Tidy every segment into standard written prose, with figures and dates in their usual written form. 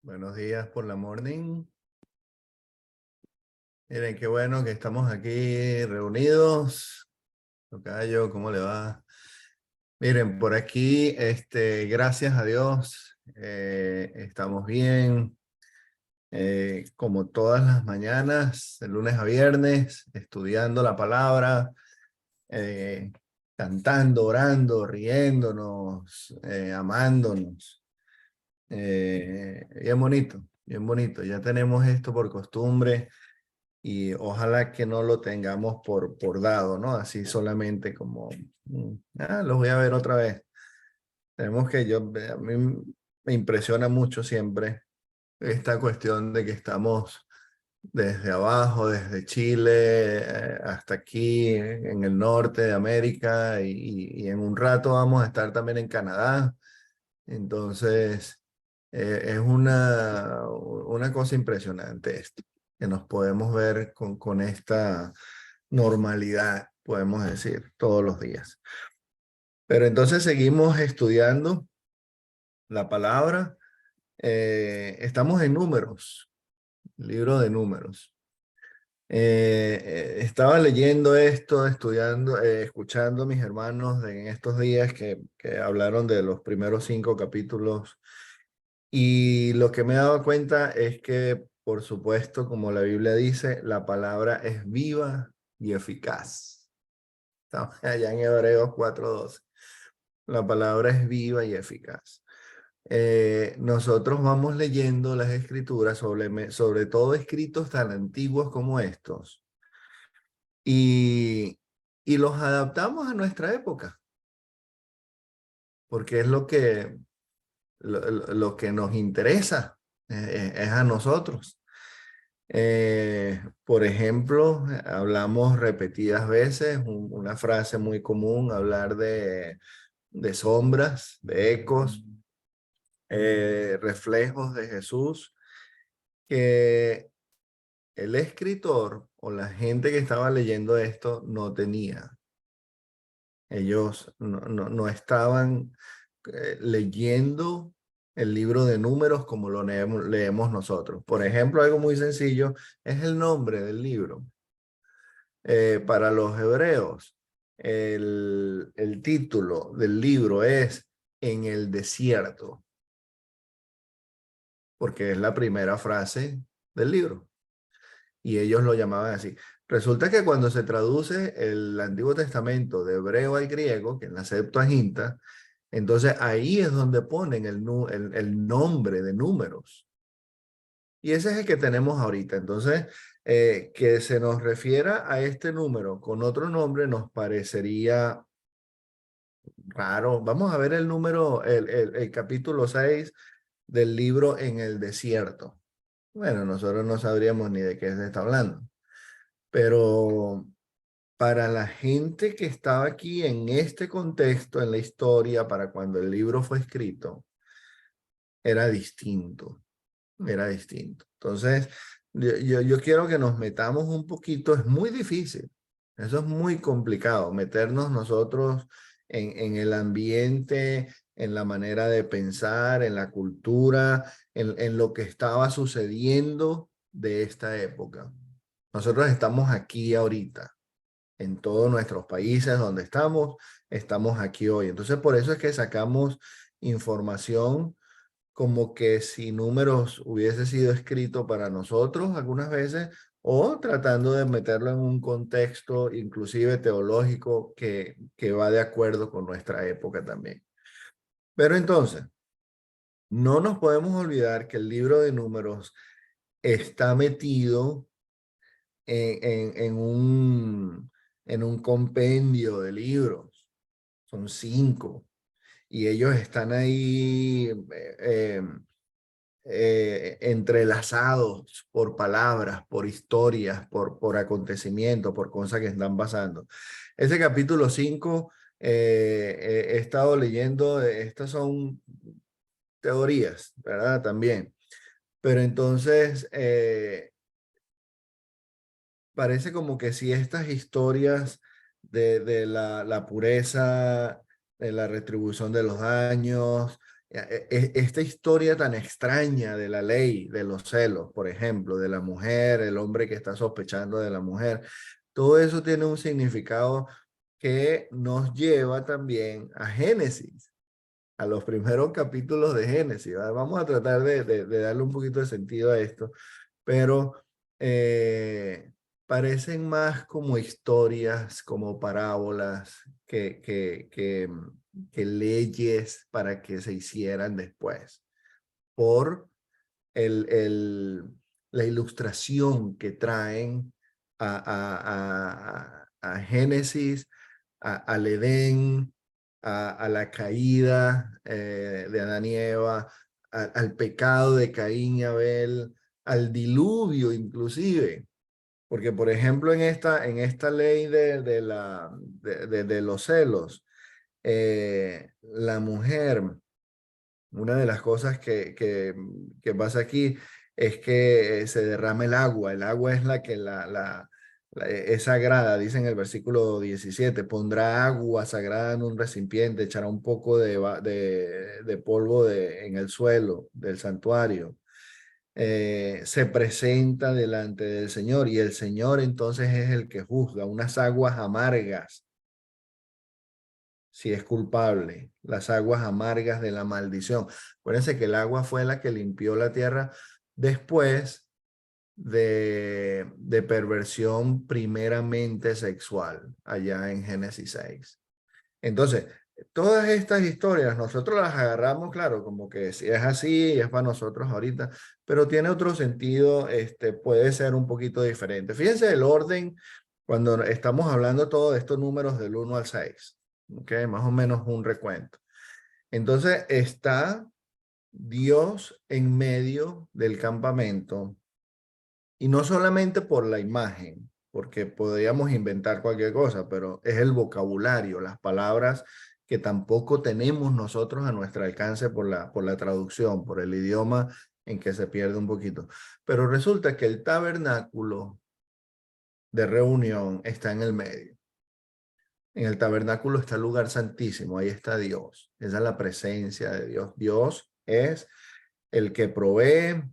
Buenos días por la morning. Miren, qué bueno que estamos aquí reunidos. Tocayo, ¿cómo le va? Miren, por aquí, gracias a Dios, estamos bien. Como todas las mañanas, de lunes a viernes, estudiando la palabra, eh, cantando, orando, riéndonos, amándonos. Bien bonito, bien bonito. Ya tenemos esto por costumbre. Y ojalá que no lo tengamos por dado, ¿no? Así solamente como, los voy a ver otra vez. Tenemos que a mí me impresiona mucho siempre esta cuestión de que estamos desde abajo, desde Chile, hasta aquí en el norte de América y en un rato vamos a estar también en Canadá. Entonces, es una cosa impresionante esto, que nos podemos ver con esta normalidad, podemos decir, todos los días. Pero entonces seguimos estudiando la palabra. Estamos en Números, libro de Números. Estaba leyendo esto, estudiando, escuchando a mis hermanos en estos días que hablaron de los primeros 5 capítulos. Y lo que me he dado cuenta es que, por supuesto, como la Biblia dice, la palabra es viva y eficaz. Estamos allá en Hebreos 4:12. La palabra es viva y eficaz. Nosotros vamos leyendo las escrituras, sobre todo escritos tan antiguos como estos, y, y los adaptamos a nuestra época, porque es lo que nos interesa, es a nosotros. Por ejemplo, hablamos repetidas veces, una frase muy común, hablar de sombras, de ecos, reflejos de Jesús, que el escritor o la gente que estaba leyendo esto no tenía. Ellos no estaban leyendo el libro de Números como lo leemos nosotros. Por ejemplo, algo muy sencillo es el nombre del libro. Para los hebreos, el título del libro es En el desierto, porque es la primera frase del libro. Y ellos lo llamaban así. Resulta que cuando se traduce el Antiguo Testamento de hebreo al griego, que es la Septuaginta, entonces ahí es donde ponen el nombre de Números. Y ese es el que tenemos ahorita. Entonces, que se nos refiera a este número con otro nombre nos parecería raro. Vamos a ver el número, el capítulo 6 del libro En el desierto. Bueno, nosotros no sabríamos ni de qué se está hablando. Pero para la gente que estaba aquí en este contexto, en la historia, para cuando el libro fue escrito, era distinto. Era distinto. Entonces, yo quiero que nos metamos un poquito, es muy difícil, eso es muy complicado, meternos nosotros en el ambiente, en la manera de pensar, en la cultura, en lo que estaba sucediendo de esta época. Nosotros estamos aquí ahorita, en todos nuestros países donde estamos aquí hoy. Entonces, por eso es que sacamos información como que si Números hubiese sido escrito para nosotros algunas veces, o tratando de meterlo en un contexto inclusive teológico que va de acuerdo con nuestra época también. Pero entonces, no nos podemos olvidar que el libro de Números está metido en un compendio de libros. Son 5. Y ellos están ahí entrelazados por palabras, por historias, por acontecimientos, por cosas que están pasando. Ese capítulo 5, he estado leyendo, estas son teorías, ¿verdad? También. Pero entonces, parece como que si estas historias de la pureza, de la retribución de los daños, esta historia tan extraña de la ley, de los celos, por ejemplo, de la mujer, el hombre que está sospechando de la mujer, todo eso tiene un significado que nos lleva también a Génesis, a los primeros capítulos de Génesis. ¿Vale? Vamos a tratar de darle un poquito de sentido a esto, pero parecen más como historias, como parábolas, que leyes para que se hicieran después, por la ilustración que traen a Génesis, al Edén, a la caída de Adán y Eva, al pecado de Caín y Abel, al diluvio inclusive. Porque, por ejemplo, en esta ley de los celos, la mujer, una de las cosas que pasa aquí es que se derrama el agua. El agua es la que es sagrada, dice en el versículo 17, pondrá agua sagrada en un recipiente, echará un poco de polvo en el suelo del santuario. Se presenta delante del Señor y el Señor entonces es el que juzga unas aguas amargas si es culpable, las aguas amargas de la maldición. Acuérdense que el agua fue la que limpió la tierra después de perversión primeramente sexual, allá en Génesis 6. Entonces, todas estas historias nosotros las agarramos, claro, como que si es así, es para nosotros ahorita, pero tiene otro sentido, puede ser un poquito diferente. Fíjense el orden cuando estamos hablando todo de estos números del 1 al 6, ¿ok? Más o menos un recuento. Entonces está Dios en medio del campamento y no solamente por la imagen, porque podríamos inventar cualquier cosa, pero es el vocabulario, las palabras que tampoco tenemos nosotros a nuestro alcance por la traducción, por el idioma en que se pierde un poquito. Pero resulta que el tabernáculo de reunión está en el medio. En el tabernáculo está el lugar santísimo, ahí está Dios. Esa es la presencia de Dios. Dios es el que provee,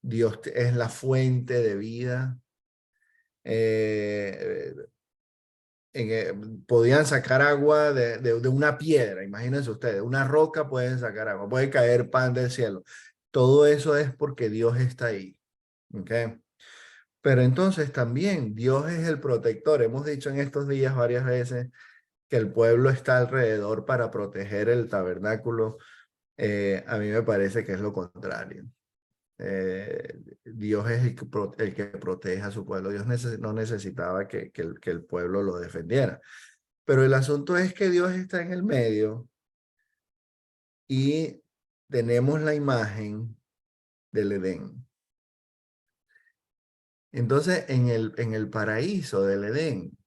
Dios es la fuente de vida. Eh, podían sacar agua de una piedra, imagínense ustedes, una roca pueden sacar agua, puede caer pan del cielo. Todo eso es porque Dios está ahí. ¿Ok? Pero entonces también Dios es el protector. Hemos dicho en estos días varias veces que el pueblo está alrededor para proteger el tabernáculo. A mí me parece que es lo contrario. Dios es el que protege a su pueblo. Dios no necesitaba que el pueblo lo defendiera. Pero el asunto es que Dios está en el medio y tenemos la imagen del Edén. Entonces, en el paraíso del Edén,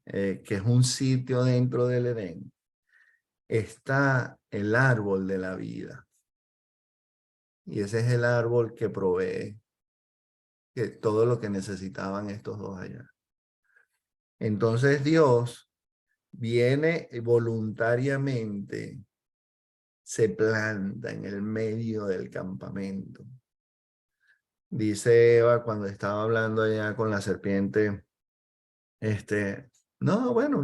que es un sitio dentro del Edén, está el árbol de la vida. Y ese es el árbol que provee todo lo que necesitaban estos dos allá. Entonces Dios viene voluntariamente, se planta en el medio del campamento. Dice Eva cuando estaba hablando allá con la serpiente, no, bueno,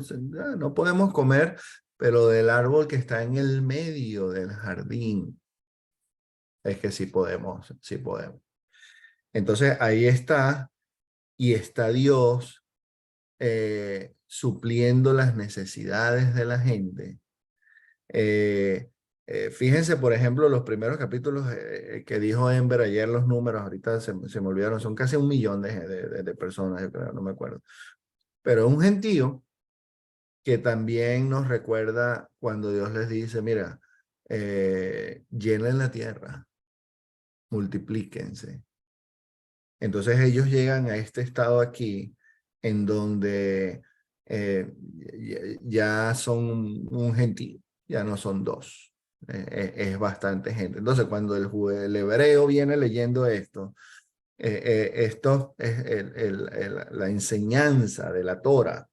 no podemos comer, pero del árbol que está en el medio del jardín, es que sí podemos, sí podemos. Entonces ahí está, y está Dios supliendo las necesidades de la gente. Fíjense, por ejemplo, los primeros capítulos que dijo Ember ayer, los números, ahorita se me olvidaron, son casi 1 millón de personas, yo creo, no me acuerdo. Pero es un gentío que también nos recuerda cuando Dios les dice, mira, llenen la tierra, multiplíquense. Entonces ellos llegan a este estado aquí en donde ya son un gentío, ya no son dos. Es bastante gente. Entonces cuando el hebreo viene leyendo esto, esto es la enseñanza de la Torah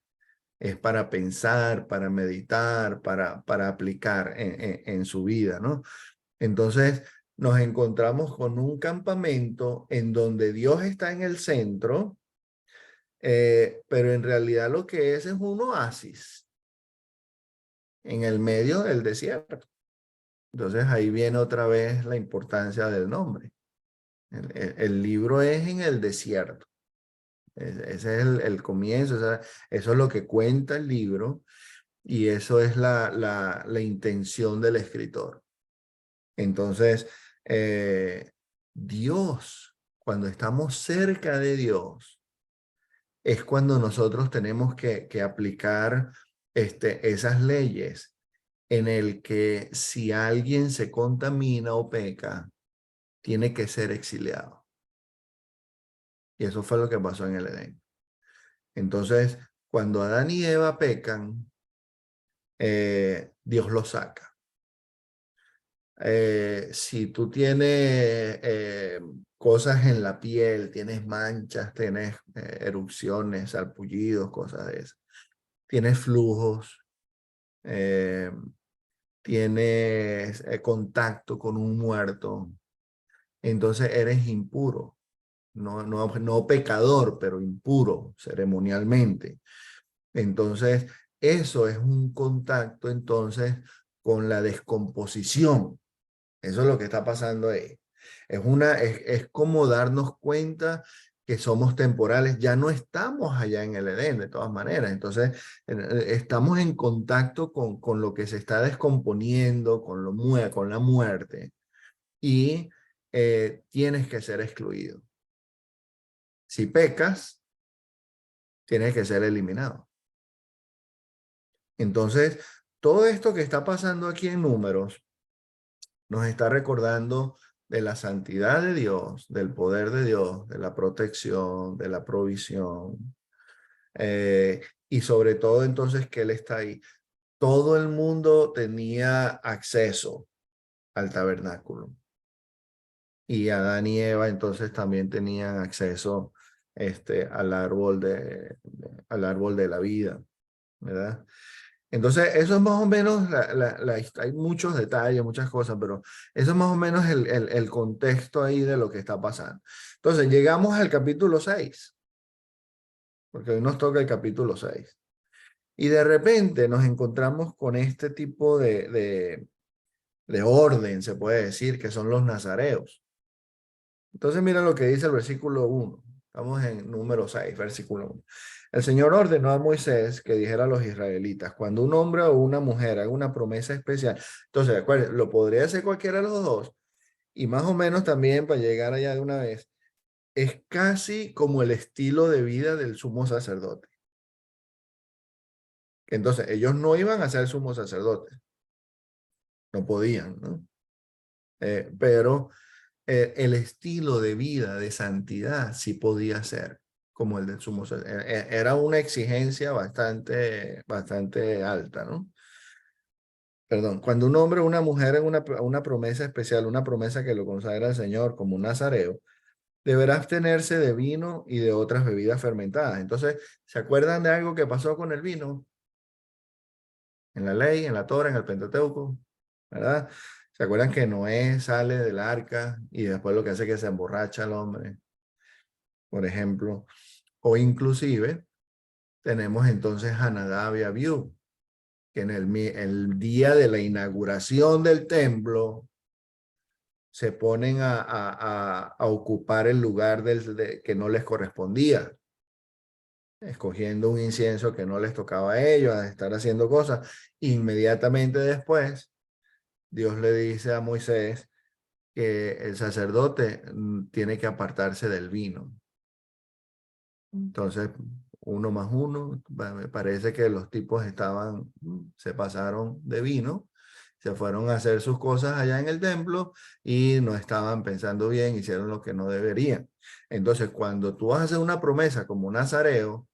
es para pensar, para meditar, para aplicar en su vida, ¿no? Entonces nos encontramos con un campamento en donde Dios está en el centro, pero en realidad lo que es un oasis en el medio del desierto. Entonces ahí viene otra vez la importancia del nombre. El libro es en el desierto. Ese es el comienzo, eso es lo que cuenta el libro y eso es la intención del escritor. Entonces, Dios, cuando estamos cerca de Dios, es cuando nosotros tenemos que aplicar esas leyes en el que si alguien se contamina o peca, tiene que ser exiliado. Y eso fue lo que pasó en el Edén. Entonces, cuando Adán y Eva pecan, Dios los saca. Si tú tienes cosas en la piel, tienes manchas, tienes erupciones, sarpullidos, cosas de esas, tienes flujos, eh, tienes contacto con un muerto, entonces eres impuro. No pecador, pero impuro ceremonialmente. Entonces, eso es un contacto entonces con la descomposición. Eso es lo que está pasando ahí. Es como darnos cuenta que somos temporales. Ya no estamos allá en el Edén, de todas maneras. Entonces, estamos en contacto con lo que se está descomponiendo, con la muerte. Y tienes que ser excluido. Si pecas, tienes que ser eliminado. Entonces, todo esto que está pasando aquí en Números nos está recordando de la santidad de Dios, del poder de Dios, de la protección, de la provisión, y sobre todo entonces que Él está ahí. Todo el mundo tenía acceso al tabernáculo y Adán y Eva entonces también tenían acceso al árbol de la vida, ¿verdad? Entonces, eso es más o menos, hay muchos detalles, muchas cosas, pero eso es más o menos el contexto ahí de lo que está pasando. Entonces, llegamos al capítulo 6, porque hoy nos toca el capítulo 6. Y de repente nos encontramos con este tipo de orden, se puede decir, que son los nazareos. Entonces, mira lo que dice el versículo 1. Estamos en número 6, versículo 1. El Señor ordenó a Moisés que dijera a los israelitas, cuando un hombre o una mujer haga una promesa especial, entonces, acuérdense, lo podría hacer cualquiera de los dos, y más o menos también para llegar allá de una vez, es casi como el estilo de vida del sumo sacerdote. Entonces, ellos no iban a ser sumos sacerdotes, no podían, ¿no? Pero el estilo de vida de santidad sí podía ser como el del sumo sacerdote. Era una exigencia bastante alta, ¿no? Perdón, cuando un hombre o una mujer en una promesa especial, una promesa que lo consagra el Señor como un nazareo, deberá abstenerse de vino y de otras bebidas fermentadas. Entonces, ¿se acuerdan de algo que pasó con el vino? En la ley, en la Torá, en el Pentateuco, ¿verdad? ¿Se acuerdan que Noé sale del arca y después lo que hace es que se emborracha el hombre, por ejemplo? O inclusive tenemos entonces a Nadab y Abiú, que en el día de la inauguración del templo se ponen a ocupar el lugar que no les correspondía, escogiendo un incienso que no les tocaba a ellos, a estar haciendo cosas. Inmediatamente después, Dios le dice a Moisés que el sacerdote tiene que apartarse del vino. Entonces, 1 más 1, me parece que los tipos se pasaron de vino, se fueron a hacer sus cosas allá en el templo y no estaban pensando bien, hicieron lo que no deberían. Entonces, cuando tú vas a hacer una promesa como un nazareo,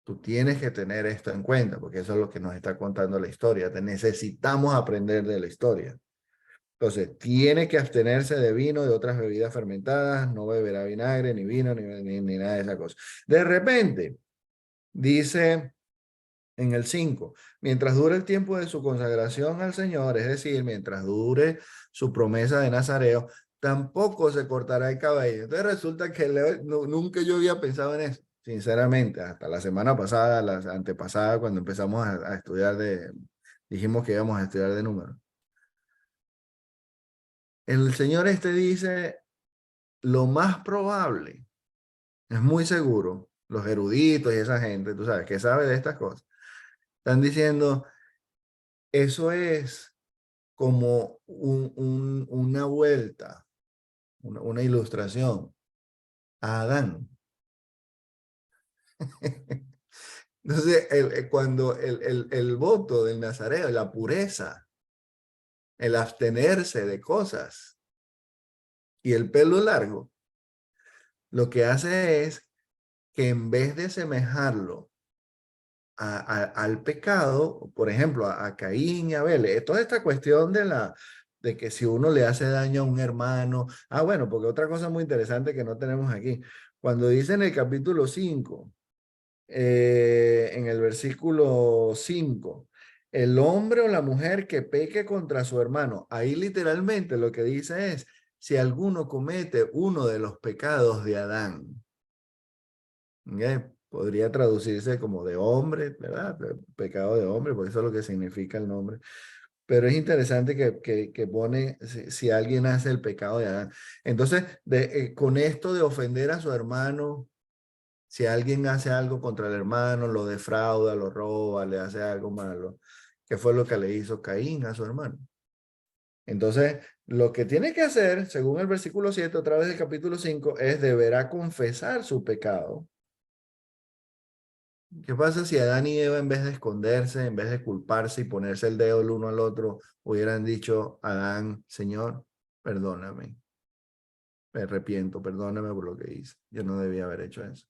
tú tienes que tener esto en cuenta, porque eso es lo que nos está contando la historia. Necesitamos aprender de la historia. Entonces, tiene que abstenerse de vino, de otras bebidas fermentadas, no beberá vinagre, ni vino, ni nada de esa cosa. De repente, dice En el 5, mientras dure el tiempo de su consagración al Señor, es decir, mientras dure su promesa de Nazareo, tampoco se cortará el cabello. Entonces resulta que nunca yo había pensado en eso, sinceramente, hasta la semana pasada, la antepasada, cuando empezamos a estudiar dijimos que íbamos a estudiar de números. El Señor dice, lo más probable, es muy seguro, los eruditos y esa gente, tú sabes, que sabe de estas cosas, están diciendo, eso es como una vuelta, una ilustración a Adán. Entonces, cuando el voto del Nazareo, la pureza, el abstenerse de cosas y el pelo largo, lo que hace es que en vez de asemejarlo al pecado, por ejemplo, a Caín y Abel, toda esta cuestión de que si uno le hace daño a un hermano, bueno, porque otra cosa muy interesante que no tenemos aquí, cuando dice en el capítulo 5, en el versículo 5, el hombre o la mujer que peque contra su hermano, ahí literalmente lo que dice es, si alguno comete uno de los pecados de Adán, podría traducirse como de hombre, ¿verdad? Pecado de hombre, porque eso es lo que significa el nombre. Pero es interesante que pone si alguien hace el pecado de Adán. Entonces, con esto de ofender a su hermano, si alguien hace algo contra el hermano, lo defrauda, lo roba, le hace algo malo, ¿qué fue lo que le hizo Caín a su hermano? Entonces, lo que tiene que hacer, según el versículo 7, otra vez del capítulo 5, es deberá confesar su pecado. ¿Qué pasa si Adán y Eva, en vez de esconderse, en vez de culparse y ponerse el dedo el uno al otro, hubieran dicho, Adán, Señor, perdóname, me arrepiento, perdóname por lo que hice, yo no debía haber hecho eso?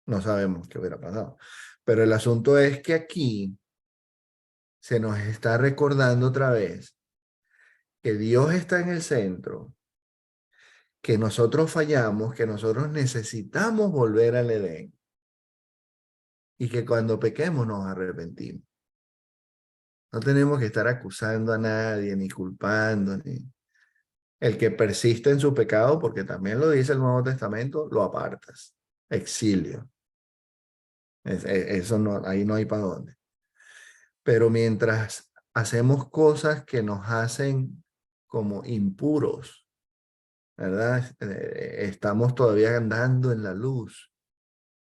No sabemos qué hubiera pasado. Pero el asunto es que aquí se nos está recordando otra vez que Dios está en el centro, que nosotros fallamos, que nosotros necesitamos volver al Edén y que cuando pequemos nos arrepentimos. No tenemos que estar acusando a nadie, ni culpando, ni el que persiste en su pecado, porque también lo dice el Nuevo Testamento, lo apartas. Exilio. Eso no, ahí no hay para dónde. Pero mientras hacemos cosas que nos hacen como impuros, ¿verdad? Estamos todavía andando en la luz.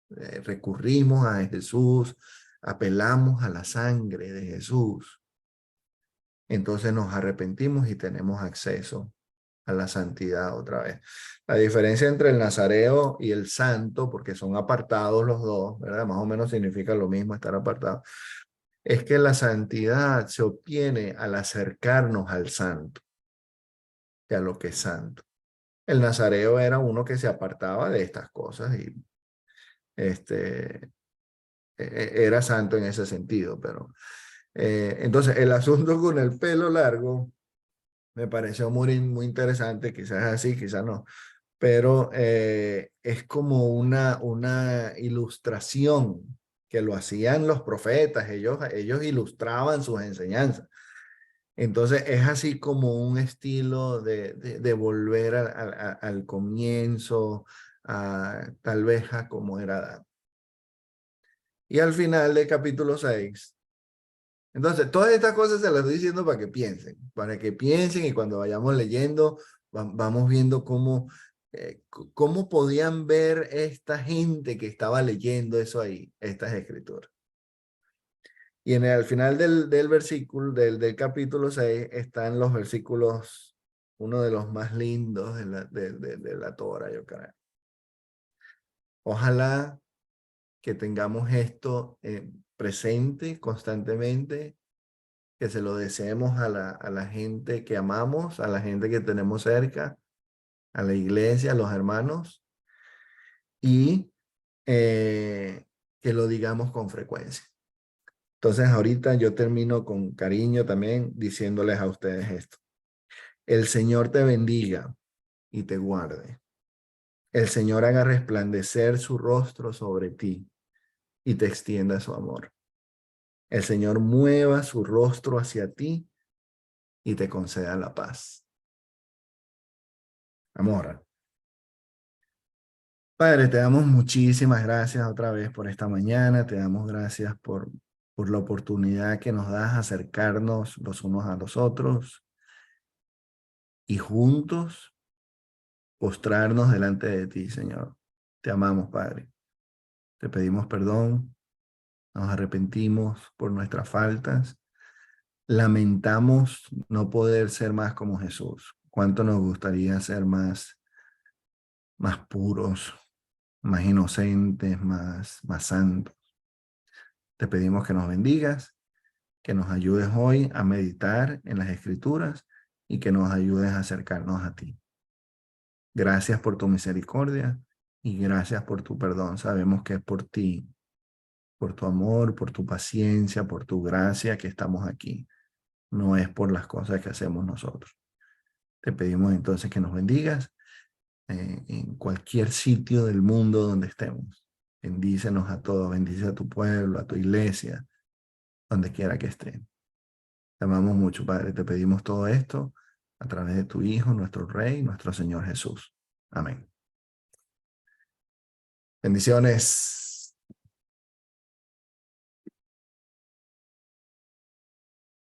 Recurrimos a Jesús, apelamos a la sangre de Jesús. Entonces nos arrepentimos y tenemos acceso a la santidad otra vez. La diferencia entre el nazareo y el santo, porque son apartados los dos, ¿verdad? Más o menos significa lo mismo estar apartado, es que la santidad se obtiene al acercarnos al santo, y a lo que es santo. El nazareo era uno que se apartaba de estas cosas y era santo en ese sentido, pero entonces el asunto con el pelo largo me pareció muy interesante, quizás así, quizás no, pero es como una ilustración que lo hacían los profetas, ellos ilustraban sus enseñanzas. Entonces es así como un estilo de volver al comienzo, tal vez a como era Adán. Y al final del capítulo 6, entonces todas estas cosas se las estoy diciendo para que piensen y cuando vayamos leyendo, vamos viendo cómo podían ver esta gente que estaba leyendo eso ahí, estas escrituras. Y al final del versículo, del capítulo 6, están los versículos, uno de los más lindos de la Torah, yo creo. Ojalá que tengamos esto presente constantemente, que se lo deseemos a la gente que amamos, a la gente que tenemos cerca, a la iglesia, a los hermanos, y que lo digamos con frecuencia. Entonces ahorita yo termino con cariño también diciéndoles a ustedes esto. El Señor te bendiga y te guarde. El Señor haga resplandecer su rostro sobre ti y te extienda su amor. el Señor mueva su rostro hacia ti y te conceda la paz. Amor. Padre, te damos muchísimas gracias otra vez por esta mañana. Te damos gracias por la oportunidad que nos das de acercarnos los unos a los otros y juntos postrarnos delante de ti, Señor. Te amamos, Padre. Te pedimos perdón, nos arrepentimos por nuestras faltas. Lamentamos no poder ser más como Jesús. Cuánto nos gustaría ser más puros, más inocentes, más santos. Te pedimos que nos bendigas, que nos ayudes hoy a meditar en las Escrituras y que nos ayudes a acercarnos a ti. Gracias por tu misericordia y gracias por tu perdón. Sabemos que es por ti, por tu amor, por tu paciencia, por tu gracia que estamos aquí. No es por las cosas que hacemos nosotros. Te pedimos entonces que nos bendigas en cualquier sitio del mundo donde estemos. Bendícenos a todos, bendice a tu pueblo, a tu iglesia, donde quiera que estén. Te amamos mucho, Padre. Te pedimos todo esto a través de tu Hijo, nuestro Rey, nuestro Señor Jesús. Amén. Bendiciones.